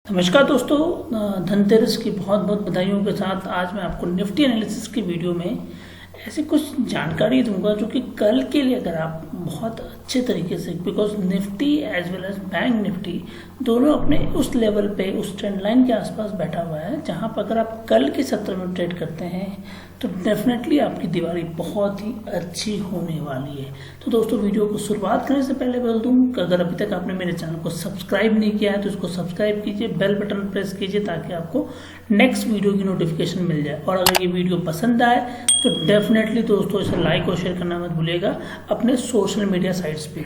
नमस्कार दोस्तों, धनतेरस की बहुत बहुत बधाइयों के साथ आज मैं आपको निफ्टी एनालिसिस की वीडियो में ऐसी कुछ जानकारी दूंगा जो कि कल के लिए अगर आप बहुत अच्छे तरीके से, because Nifty as well as bank Nifty दोनों अपने उस लेवल पे उस ट्रेंड लाइन के आसपास बैठा हुआ है जहां पर अगर आप कल के सत्र में ट्रेड करते हैं तो डेफिनेटली आपकी दिवाली बहुत ही अच्छी होने वाली है। तो दोस्तों, वीडियो को शुरुआत करने से पहले बोल दूं कि अगर अभी तक आपने मेरे चैनल को सब्सक्राइब नहीं किया है तो इसको सब्सक्राइब कीजिए, बेल बटन प्रेस कीजिए ताकि आपको नेक्स्ट वीडियो की नोटिफिकेशन मिल जाए। और अगर ये वीडियो पसंद आए तो डेफिनेटली दोस्तों इसे लाइक और शेयर करना मत भूलिएगा अपने सोशल मीडिया साइट्स पे।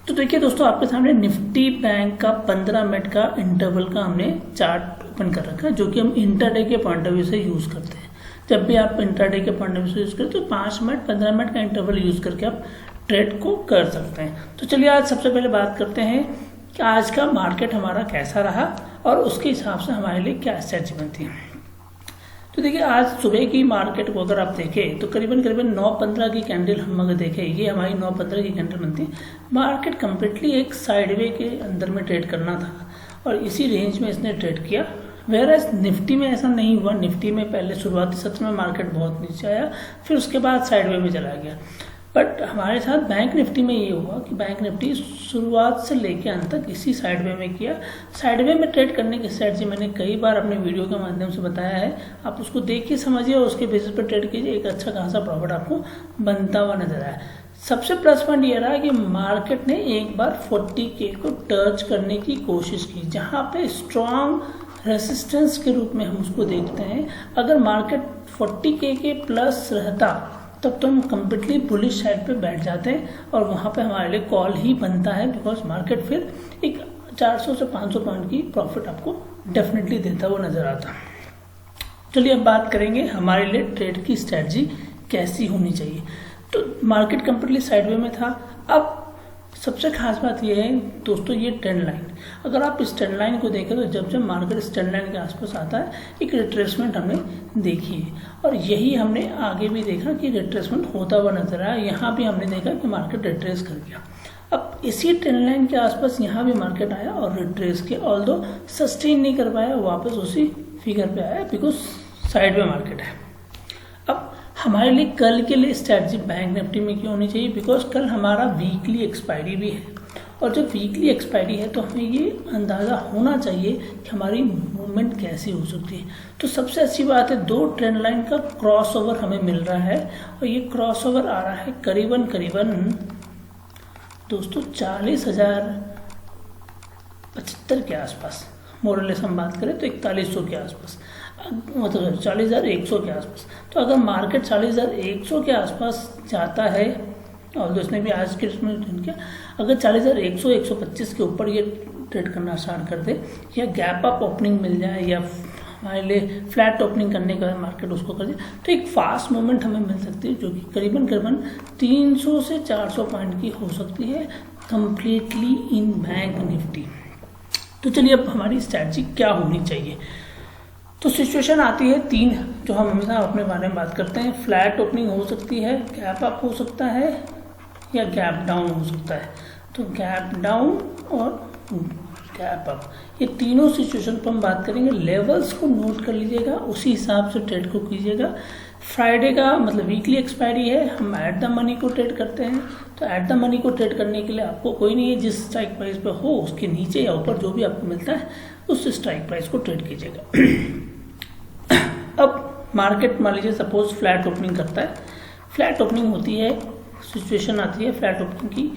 तो देखिए दोस्तों, आपके सामने निफ्टी बैंक का 15 मिनट का इंटरवल का हमने चार्ट ओपन कर रखा है जो कि हम इंटरडे के पॉइंट ऑफ व्यू से यूज करते हैं। जब भी आप इंटरडे के पॉइंट ऑफ व्यू से यूज करते हो तो 5 मिनट 15 मिनट का इंटरवल यूज करके आप ट्रेड को कर सकते हैं। तो चलिए आज सबसे पहले बात करते हैं कि आज का मार्केट हमारा कैसा रहा और उसके हिसाब से हमारे लिए क्या स्ट्रेटजी बनती है। तो देखिए, आज सुबह की मार्केट को अगर आप देखें तो करीबन 9:15 की कैंडल हम अगर देखें, ये हमारी 9:15 की कैंडल बनती है। मार्केट कंप्लीटली एक साइडवे के अंदर में ट्रेड करना था और इसी रेंज में इसने ट्रेड किया। वेयरएज निफ्टी में ऐसा नहीं हुआ। निफ्टी में पहले शुरुआती सत्र में मार्केट बहुत नीचे आया, फिर उसके बाद साइडवे में चला गया। बट हमारे साथ बैंक निफ्टी में ये हुआ कि बैंक निफ्टी शुरुआत से लेकर अंत तक इसी साइडवे में किया। साइडवे में ट्रेड करने की स्ट्रेटजी मैंने कई बार अपने वीडियो के माध्यम से बताया है, आप उसको देखिए, समझिए और उसके बेसिस पर ट्रेड कीजिए। एक अच्छा खासा प्रॉफिट आपको बनता हुआ नजर आया। सबसे प्लस पॉइंट ये रहा कि मार्केट ने एक बार 40K को टच करने की कोशिश की, जहां पे स्ट्रॉन्ग रेसिस्टेंस के रूप में हम उसको देखते हैं। अगर मार्केट 40K के प्लस रहता तब तो हम कम्प्लीटली बुलिश साइड पे बैठ जाते हैं और वहाँ पे हमारे लिए कॉल ही बनता है, बिकॉज मार्केट फिर एक 400 से 500 पॉइंट की प्रॉफिट आपको डेफिनेटली देता हुआ नजर आता। चलिए अब बात करेंगे हमारे लिए ट्रेड की स्ट्रेटजी कैसी होनी चाहिए। तो मार्केट कम्प्लीटली साइडवे में था। अब सबसे खास बात यह है दोस्तों, ये ट्रेंड लाइन, अगर आप इस ट्रेंड लाइन को देखें तो जब जब मार्केट इस ट्रेंड लाइन के आसपास आता है एक रिट्रेसमेंट हमने देखी है और यही हमने आगे भी देखा कि रिट्रेसमेंट होता हुआ नजर आया। यहाँ भी हमने देखा कि मार्केट रिट्रेस कर गया। अब इसी ट्रेंड लाइन के आसपास यहाँ भी मार्केट आया और रिट्रेस किया, ऑल्दो सस्टेन नहीं कर पाया, वापस उसी फिगर पे आया बिकॉज साइड में मार्केट है। अब हमारे लिए कल के लिए स्ट्रैटेजी बैंक निफ्टी में क्यों होनी चाहिए, बिकॉज कल हमारा वीकली एक्सपायरी भी है और जब वीकली एक्सपायरी है तो हमें ये अंदाज़ा होना चाहिए कि हमारी मूवमेंट कैसी हो सकती है। तो सबसे अच्छी बात है, 2 ट्रेंड लाइन का क्रॉस ओवर हमें मिल रहा है और ये क्रॉस ओवर आ रहा है करीबन दोस्तों 40,075 के आसपास। मोरलेस हम बात करें तो 4100 के आसपास, मतलब 40,100 के आसपास। तो अगर मार्केट 40,100 के आसपास जाता है और उसने भी आज के में ट्रेड किया, अगर 40,100 125 के ऊपर ये ट्रेड करना स्टार्ट कर दे या गैप अप ओपनिंग मिल जाए या हमारे लिए फ्लैट ओपनिंग करने के बाद मार्केट उसको कर दे तो एक फास्ट मूवमेंट हमें मिल सकती है जो कि करीबन 300 से 400 पॉइंट की हो सकती है कंप्लीटली इन बैंक निफ्टी। तो चलिए अब हमारी स्ट्रैटेजी क्या होनी चाहिए। तो सिचुएशन आती है 3 जो हम हमेशा अपने बारे में बात करते हैं। फ्लैट ओपनिंग हो सकती है, गैप अप हो सकता है या गैप डाउन हो सकता है। तो गैप डाउन और गैप अप, ये तीनों सिचुएशन पर हम बात करेंगे। लेवल्स को नोट कर लीजिएगा, उसी हिसाब से ट्रेड को कीजिएगा। फ्राइडे का मतलब वीकली एक्सपायरी है, हम एट द मनी को ट्रेड करते हैं। तो एट द मनी को ट्रेड करने के लिए आपको कोई नहीं है, जिस स्ट्राइक प्राइस पे हो उसके नीचे या ऊपर जो भी आपको मिलता है उस स्ट्राइक प्राइस को ट्रेड कीजिएगा। अब मार्केट मान लीजिए सपोज फ्लैट ओपनिंग करता है, फ्लैट ओपनिंग होती है, सिचुएशन आती है फ्लैट ओपनिंग की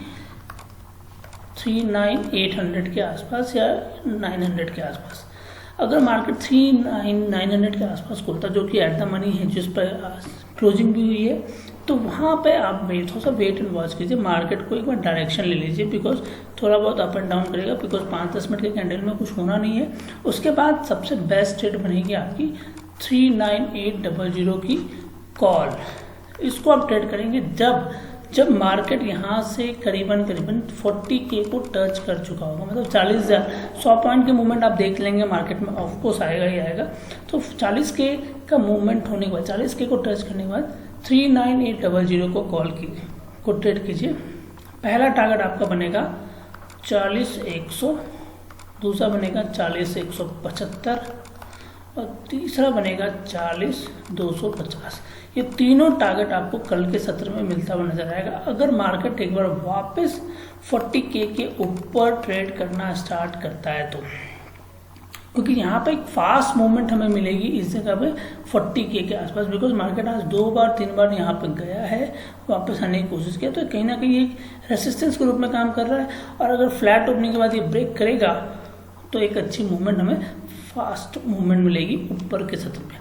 39,800 के आसपास या 900 के आसपास। अगर मार्केट 39,900 के आसपास खुलता जो कि एट द मनी है जिस पर क्लोजिंग भी हुई है, तो वहाँ पे आप थोड़ा सा वेट एंड वॉच कीजिए, मार्केट को एक बार डायरेक्शन ले लीजिए, बिकॉज थोड़ा बहुत अप एंड डाउन करेगा, बिकॉज 5-10 मिनट के कैंडल में कुछ होना नहीं है। उसके बाद सबसे बेस्ट ट्रेड बनेगी आपकी 39,800 की कॉल। इसको आप ट्रेड करेंगे जब मार्केट यहाँ से करीबन 40K को टच कर चुका होगा, मतलब 100 पॉइंट के मूवमेंट आप देख लेंगे मार्केट में, ऑफकोर्स आएगा ही आएगा। तो 40K का मूवमेंट होने के बाद 40K को टच करने के बाद 39,800 को कॉल कीजिए, को ट्रेड कीजिए। पहला टारगेट आपका बनेगा 40,100 दूसरा बनेगा 40,175 और तीसरा बनेगा 40,250। ये तीनों टारगेट आपको कल के सत्र में मिलता हुआ नजर आएगा अगर मार्केट एक बार वापस 40K के ऊपर ट्रेड करना स्टार्ट करता है तो, क्योंकि यहाँ पे एक फास्ट मूवमेंट हमें मिलेगी इस जगह पे 40K के आसपास, बिकॉज मार्केट आज 2 बार 3 बार यहाँ पे गया है, वापस आने की कोशिश किया, तो कहीं ना कहीं एक रेसिस्टेंस के रूप में काम कर रहा है। और अगर फ्लैट ओपनिंग के बाद ये ब्रेक करेगा तो एक अच्छी मूवमेंट, हमें फास्ट मूवमेंट मिलेगी ऊपर के सत्र में।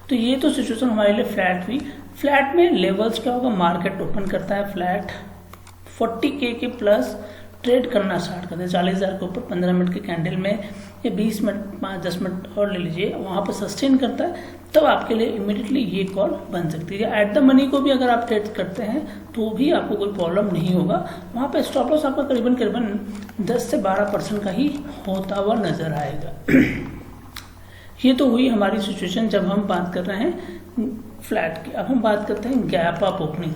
तो ये तो सिचुएशन हमारे लिए फ्लैट हुई। फ्लैट में लेवल्स क्या होगा, मार्केट ओपन करता है फ्लैट 40K के प्लस ट्रेड करना स्टार्ट करते हैं 40,000 के ऊपर 15 मिनट के कैंडल में या 20 मिनट 5-10 मिनट और ले लीजिए, वहाँ पर सस्टेन करता है, तब आपके लिए इमीडिएटली ये कॉल बन सकती है। एट द मनी को भी अगर आप ट्रेड करते हैं तो भी आपको कोई प्रॉब्लम नहीं होगा। वहाँ पे स्टॉप लॉस आपका करीबन 10 से 12% का ही होता हुआ नजर आएगा। ये तो हुई हमारी सिचुएशन जब हम बात कर रहे हैं फ्लैट की। अब हम बात करते हैं गैप अप ओपनिंग।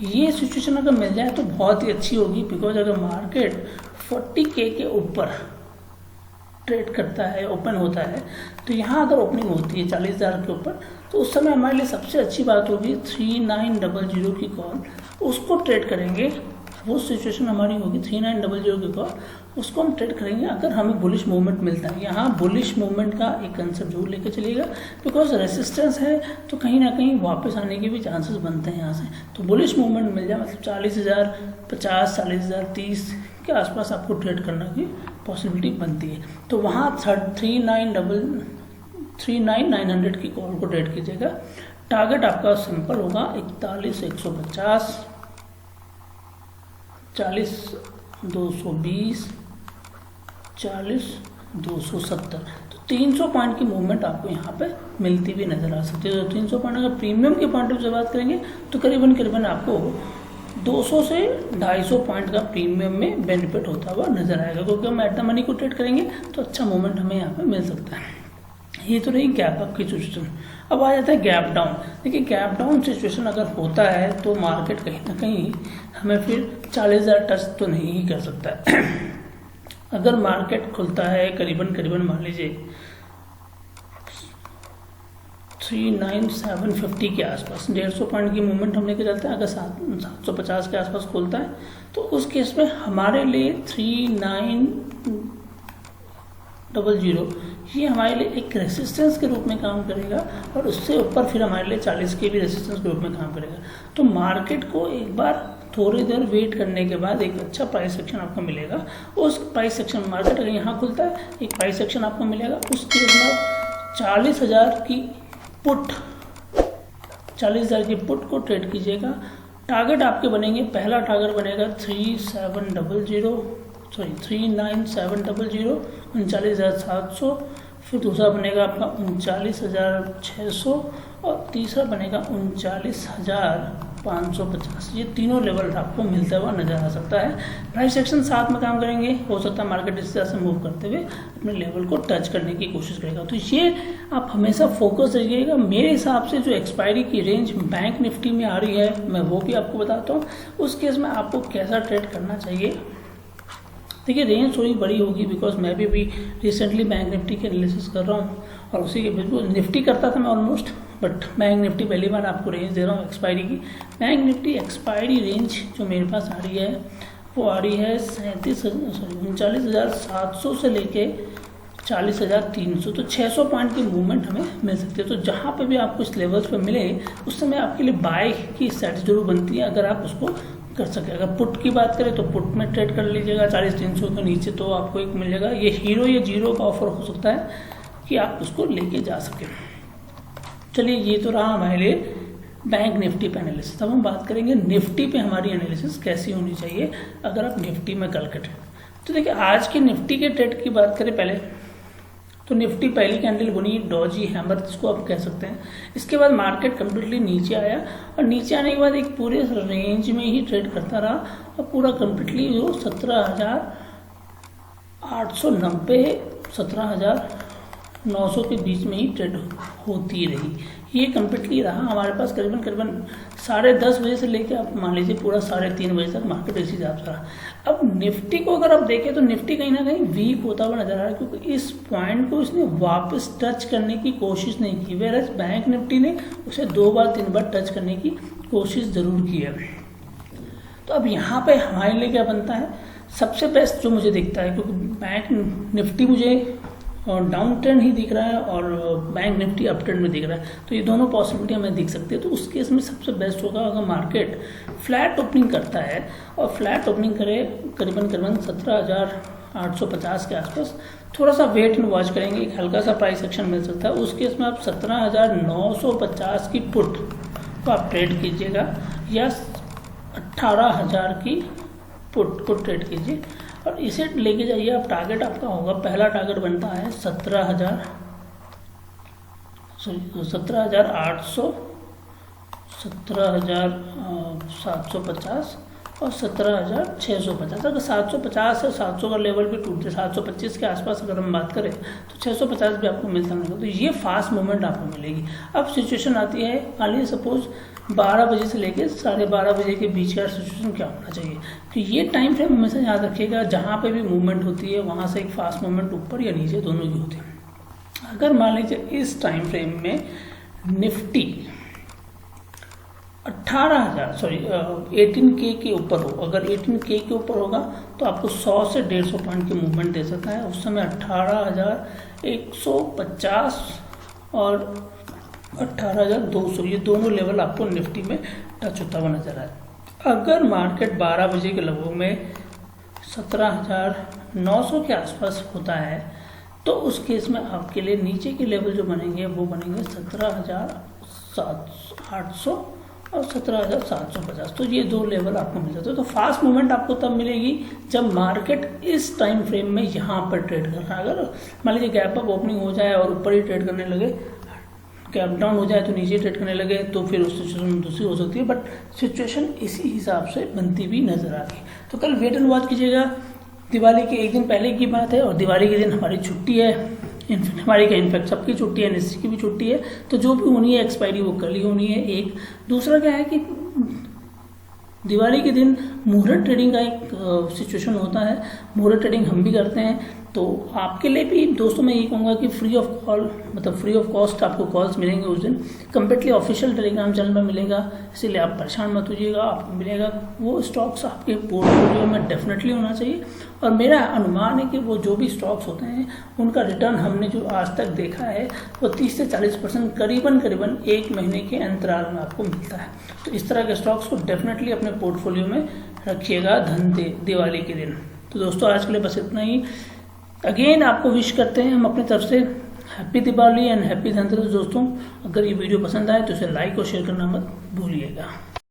ये सिचुएशन अगर मिल जाए तो बहुत ही अच्छी होगी, बिकॉज अगर मार्केट 40K के ऊपर ट्रेड करता है, ओपन होता है, तो यहाँ अगर ओपनिंग होती है 40,000 के ऊपर, तो उस समय हमारे लिए सबसे अच्छी बात होगी 3900 की कॉल, उसको ट्रेड करेंगे। वो सिचुएशन हमारी होगी 3900 की कॉल, उसको हम ट्रेड करेंगे अगर हमें बुलिश मूवमेंट मिलता है। यहाँ बुलिश मूवमेंट का एक कंसेप्ट जरूर लेकर चलिएगा, बिकॉज रेसिस्टेंस है तो कहीं ना कहीं वापस आने के भी चांसेस बनते हैं यहाँ से। तो बुलिश मूवमेंट मिल जाए, मतलब 40,050, 40,030 के आसपास आपको ट्रेड करने की पॉसिबिलिटी बनती है। तो वहाँ 39,900 की कॉल को ट्रेड कीजिएगा। टारगेट आपका सिंपल होगा 41,150, 40,220, 40,270। तो 300 पॉइंट की मूवमेंट आपको यहाँ पे मिलती हुई नजर आ सकती है। तो 300 पॉइंट अगर प्रीमियम के पॉइंट ऑफ से बात करेंगे तो करीबन आपको 200 से 250 पॉइंट का प्रीमियम में बेनिफिट होता हुआ नजर आएगा, क्योंकि हम एट द मनी को ट्रेड करेंगे तो अच्छा मूवमेंट हमें यहाँ पे मिल सकता है। ये तो रही गैप अप की सिचुएशन। अब आ जाता है गैप डाउन। देखिए गैप डाउन सिचुएशन अगर होता है तो मार्केट कहीं ना कहीं हमें फिर 40,000 टच तो नहीं ही कर सकता है। अगर मार्केट खुलता है करीबन मान लीजिए 39,750 के आसपास, 150 पॉइंट की मूवमेंट हम लेके चलते हैं। अगर 750 के आसपास खुलता है तो उस केस में हमारे लिए 3900 ये हमारे लिए एक रेसिस्टेंस के रूप में काम करेगा, और उससे ऊपर फिर हमारे लिए 40 के भी रेसिस्टेंस के रूप में काम करेगा। तो मार्केट को एक बार थोड़ी देर वेट करने के बाद एक अच्छा प्राइस सेक्शन आपको मिलेगा। उस प्राइस सेक्शन मार्केट अगर यहाँ खुलता है एक प्राइस सेक्शन आपको मिलेगा, उस केस में 40,000 की पुट 40,000 की पुट को ट्रेड कीजिएगा। टारगेट आपके बनेंगे, पहला टारगेट बनेगा 39,700, 39,700, फिर दूसरा बनेगा आपका 39,600 और तीसरा बनेगा 39,550। ये तीनों लेवल आपको मिलता हुआ नजर आ सकता है। प्राइस सेक्शन साथ में काम करेंगे, हो सकता है मार्केट इस तरह से मूव करते हुए अपने लेवल को टच करने की कोशिश करेगा। तो ये आप हमेशा फोकस रखिएगा। मेरे हिसाब से जो एक्सपायरी की रेंज बैंक निफ्टी में आ रही है मैं वो भी आपको बताता हूँ। उस केस में आपको कैसा ट्रेड करना चाहिए। देखिए रेंज थोड़ी बड़ी होगी, बिकॉज मैं भी रिसेंटली बैंक निफ्टी के एनालिसिस कर रहा हूँ और उसी के बिल्कुल निफ्टी करता था मैं ऑलमोस्ट, बट बैंक निफ्टी पहली बार आपको रेंज दे रहा हूँ एक्सपायरी की। बैंक निफ्टी एक्सपायरी रेंज जो मेरे पास आ रही है वो आ रही है 39,700 से लेके 40,300। तो 600 पॉइंट की मूवमेंट हमें मिल सकती है। तो जहाँ पे भी आपको इस लेवल्स पे मिले उस समय आपके लिए बाय की स्ट्रैटेजी जरूर बनती है, अगर आप उसको कर सके। अगर पुट की बात करें तो पुट में ट्रेड कर लीजिएगा 40,300 के नीचे, तो आपको एक मिल जाएगा। ये हीरो या जीरो का ऑफर हो सकता है कि आप उसको लेके जा सकें। चलिए ये तो रहा हमारे लिए बैंक निफ्टी पे एनालिसिस। अब हम बात करेंगे निफ्टी पे हमारी एनालिसिस कैसी होनी चाहिए अगर आप निफ्टी में कल के ट्रेड। तो देखिए आज के निफ्टी के ट्रेड की बात करें पहले, तो निफ्टी पहली कैंडल बनी डॉजी हैमर जिसको आप कह सकते हैं। इसके बाद मार्केट कम्प्लीटली नीचे आया और नीचे आने के बाद एक पूरे रेंज में ही ट्रेड करता रहा और पूरा कम्प्लीटली जो 17,890, 17,000 900 के बीच में ही ट्रेड होती रही। ये कम्प्लीटली रहा हमारे पास करीबन 10:30 बजे से लेकर आप मान लीजिए पूरा 3:30 बजे तक मार्केट इसी हिसाब से रहा। अब निफ्टी को अगर आप देखें तो निफ्टी कहीं ना कहीं वीक होता हुआ नजर आ रहा है, क्योंकि इस पॉइंट को इसने वापस टच करने की कोशिश नहीं की। वेयर बैंक निफ्टी ने उसे 2 बार 3 बार टच करने की कोशिश जरूर की है। तो अब यहाँ पे हमारे लिए क्या बनता है, सबसे बेस्ट जो मुझे दिखता है, क्योंकि बैंक निफ्टी मुझे डाउन ट्रेंड ही दिख रहा है और बैंक निफ्टी अप ट्रेंड में दिख रहा है, तो ये दोनों पॉसिबिलिटी हमें दिख सकती है। तो उस केस में सबसे बेस्ट होगा अगर मार्केट फ्लैट ओपनिंग करता है और फ्लैट ओपनिंग करे करीबन 17,850 के आसपास, थोड़ा सा वेट एंड वॉच करेंगे, एक हल्का सा प्राइस एक्शन मिल सकता है। उस केस में आप 17,950 की पुट को आप ट्रेड कीजिएगा या 18,000 की पुट को ट्रेड कीजिए और इसे लेके जाइए आप। टारगेट आपका होगा, पहला टारगेट बनता है 17,800, 17,750 और 17,650। अगर 750 और 700 का लेवल भी टूटते, 725 के आसपास अगर हम बात करें तो 650 भी आपको मिलता मिलेगा। तो ये फास्ट मूवमेंट आपको मिलेगी। अब सिचुएशन आती है, मान सपोज 12 बजे से लेकर 12:30 बजे के बीच का सिचुएशन क्या होना चाहिए। तो ये टाइम फ्रेम हमेशा याद रखिएगा, जहाँ पे भी मूवमेंट होती है वहाँ से एक फास्ट मूवमेंट ऊपर या नीचे दोनों की होती है। अगर मान लीजिए इस टाइम फ्रेम में निफ्टी 18K के ऊपर हो, अगर 18K के ऊपर होगा तो आपको 100 से 150 पॉइंट की मूवमेंट दे सकता है। उस समय 18,150 और 18,200 ये दोनों लेवल आपको निफ्टी में टच होता हुआ नजर आए। अगर मार्केट 12 बजे के लगभग में 17,900 के आसपास होता है तो उस केस में आपके लिए नीचे के लेवल जो बनेंगे वो बनेंगे 17,800 और 17,750। तो ये दो लेवल आपको मिल जाते हैं। तो फास्ट मूवमेंट आपको तब मिलेगी जब मार्केट इस टाइम फ्रेम में यहाँ पर ट्रेड कर रहा है। अगर मान लीजिए गैप अप ओपनिंग हो जाए और ऊपर ही ट्रेड करने लगे, गैप डाउन हो जाए तो नीचे ट्रेड करने लगे, तो फिर उस सिचुएशन दूसरी हो सकती है। बट सिचुएशन इसी हिसाब से बनती भी नजर आ गई। तो कल वेट एंड वॉच कीजिएगा। दिवाली के एक दिन पहले की बात है और दिवाली के दिन हमारी छुट्टी है, हमारी का इनफैक्ट सबकी छुट्टी है, एनएससी की भी छुट्टी है। तो जो भी होनी है एक्सपायरी वो कल ही होनी है। एक दूसरा क्या है कि दिवाली के दिन मुहूर्त ट्रेडिंग का एक सिचुएशन होता है। मुहूर्त ट्रेडिंग हम भी करते हैं। तो आपके लिए भी दोस्तों मैं ये कहूँगा कि फ्री ऑफ कॉस्ट आपको कॉल्स मिलेंगे उस दिन। कम्प्लीटली ऑफिशियल टेलीग्राम चैनल में मिलेगा, इसीलिए आप परेशान मत होइएगा। आपको मिलेगा वो स्टॉक्स आपके पोर्टफोलियो में डेफिनेटली होना चाहिए। और मेरा अनुमान है कि वो जो भी स्टॉक्स होते हैं उनका रिटर्न हमने जो आज तक देखा है वो 30 से 40% करीबन 1 महीने के अंतराल में आपको मिलता है। तो इस तरह के स्टॉक्स को डेफिनेटली अपने पोर्टफोलियो में रखिएगा दिवाली के दिन। तो दोस्तों आज के लिए बस इतना ही। अगेन आपको विश करते हैं हम अपनी तरफ से happy Diwali and happy Dhanteras. दोस्तों अगर ये वीडियो पसंद आए तो इसे लाइक और शेयर करना मत भूलिएगा।